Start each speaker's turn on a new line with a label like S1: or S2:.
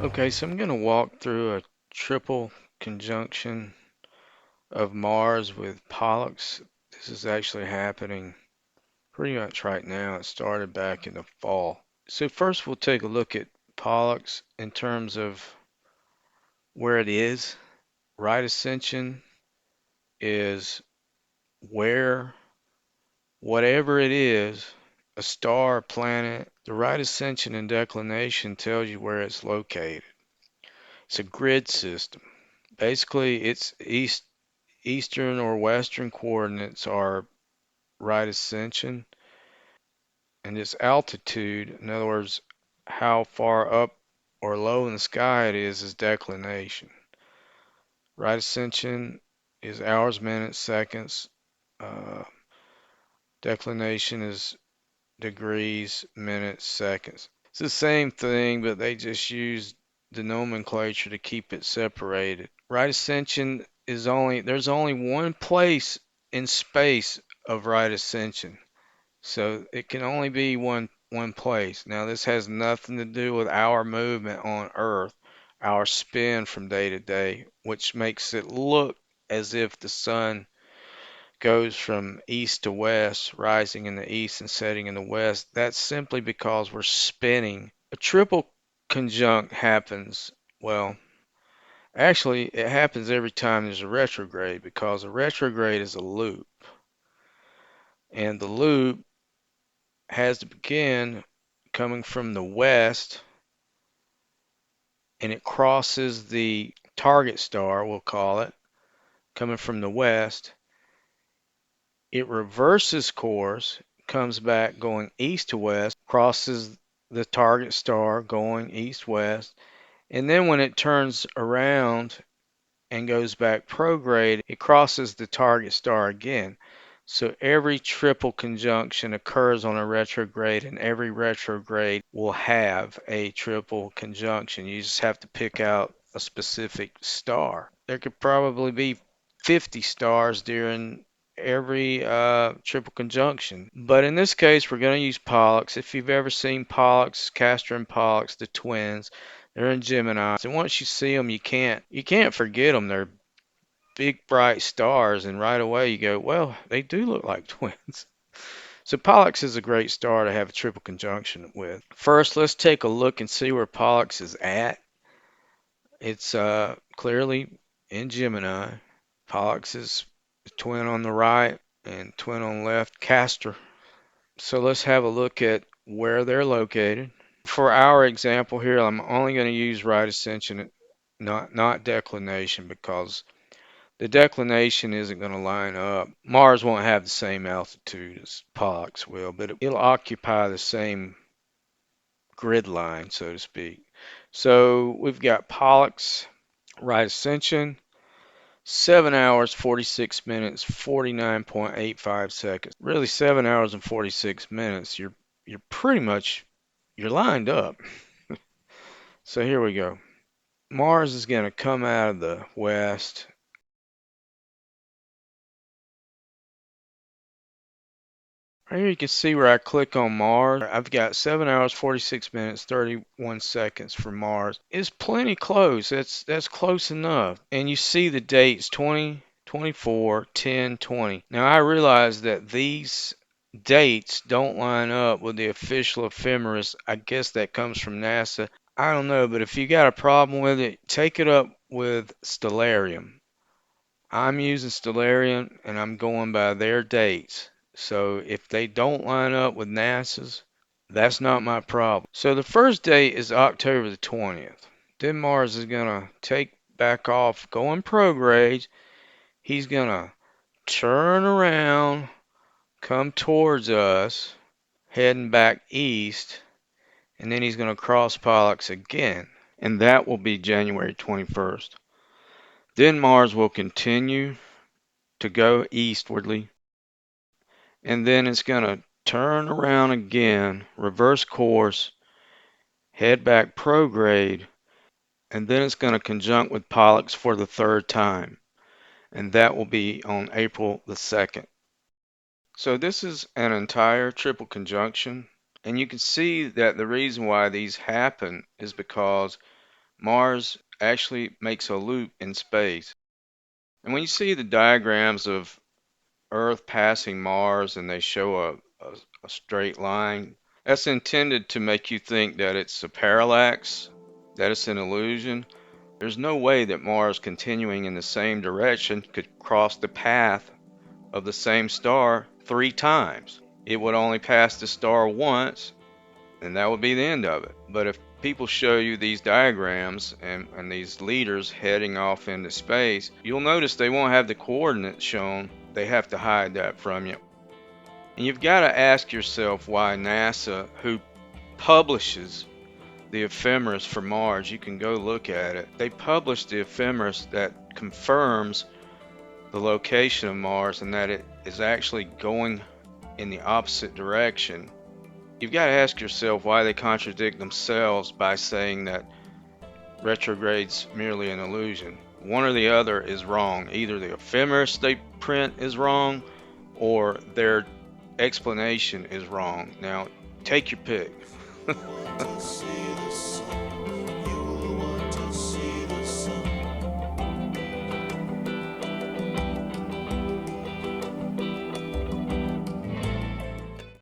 S1: Okay, so I'm going to walk through a triple conjunction of Mars with Pollux. This is actually happening pretty much right now. It started back in the fall. So first we'll take a look at Pollux in terms of where it is. Right ascension is where, whatever it is, a star, a planet, the right ascension and declination tells you where it's located. It's a grid system. Basically, it's eastern or western coordinates are right ascension, and its altitude, in other words, how far up or low in the sky it is declination. Right ascension is hours, minutes, seconds. Uh, Declination is degrees, minutes, seconds. It's the same thing, but they just use the nomenclature to keep it separated. Right ascension is there's only one place in space of right ascension. So it can only be one place. Now this has nothing to do with our movement on Earth, our spin from day to day, which makes it look as if the sun goes from east to west, rising in the east and setting in the west. That's simply because we're spinning. A triple conjunct happens, well, actually it happens every time there's a retrograde because a retrograde is a loop. And the loop has to begin coming from the west and it crosses the target star, we'll call it, coming from the west. It reverses course, comes back going east to west, crosses the target star going east-west, and then when it turns around and goes back prograde, it crosses the target star again. So every triple conjunction occurs on a retrograde, and every retrograde will have a triple conjunction. You just have to pick out a specific star. There could probably be 50 stars during every triple conjunction. But in this case, we're going to use Pollux. If you've ever seen Pollux, Castor and Pollux, the twins, they're in Gemini. And once you see them, you can't forget them. They're big bright stars, and right away you go, well, they do look like twins. So Pollux is a great star to have a triple conjunction with. First, let's take a look and see where Pollux is at. It's clearly in Gemini. Pollux is twin on the right and twin on the left, Castor. So let's have a look at where they're located. For our example here, I'm only going to use right ascension, not declination, because the declination isn't going to line up. Mars won't have the same altitude as Pollux will, but it'll occupy the same grid line, so to speak. So we've got Pollux, right ascension, 7 hours, 46 minutes, 49.85 seconds. Really 7 hours and 46 minutes. You're pretty much you're lined up. So here we go. Mars is going to come out of the west. Right here you can see where I click on Mars. I've got 7 hours, 46 minutes, 31 seconds for Mars. It's plenty close. That's close enough. And you see the dates 20, 24, 10, 20. Now I realize that these dates don't line up with the official ephemeris. I guess that comes from NASA. I don't know, but if you got a problem with it, take it up with Stellarium. I'm using Stellarium and I'm going by their dates. So if they don't line up with NASA's, that's not my problem. So the first date is October the 20th. Then Mars is going to take back off, going prograde. He's going to turn around, come towards us, heading back east, and then he's going to cross Pollux again. And that will be January 21st. Then Mars will continue to go eastwardly, and then it's going to turn around again, reverse course, head back prograde, and then it's going to conjunct with Pollux for the third time, and that will be on April the 2nd. So this is an entire triple conjunction, and you can see that the reason why these happen is because Mars actually makes a loop in space. And when you see the diagrams of Earth passing Mars and they show a straight line, that's intended to make you think that it's a parallax, that it's an illusion. There's no way that Mars continuing in the same direction could cross the path of the same star 3 times. It would only pass the star once, and that would be the end of it. But if people show you these diagrams and these leaders heading off into space, you'll notice they won't have the coordinates shown. They have to hide that from you. And you've got to ask yourself why NASA, who publishes the ephemeris for Mars, you can go look at it, they publish the ephemeris that confirms the location of Mars and that it is actually going in the opposite direction. You've got to ask yourself why they contradict themselves by saying that retrograde's merely an illusion. One or the other is wrong. Either the ephemeris they print is wrong or their explanation is wrong. Now, take your pick.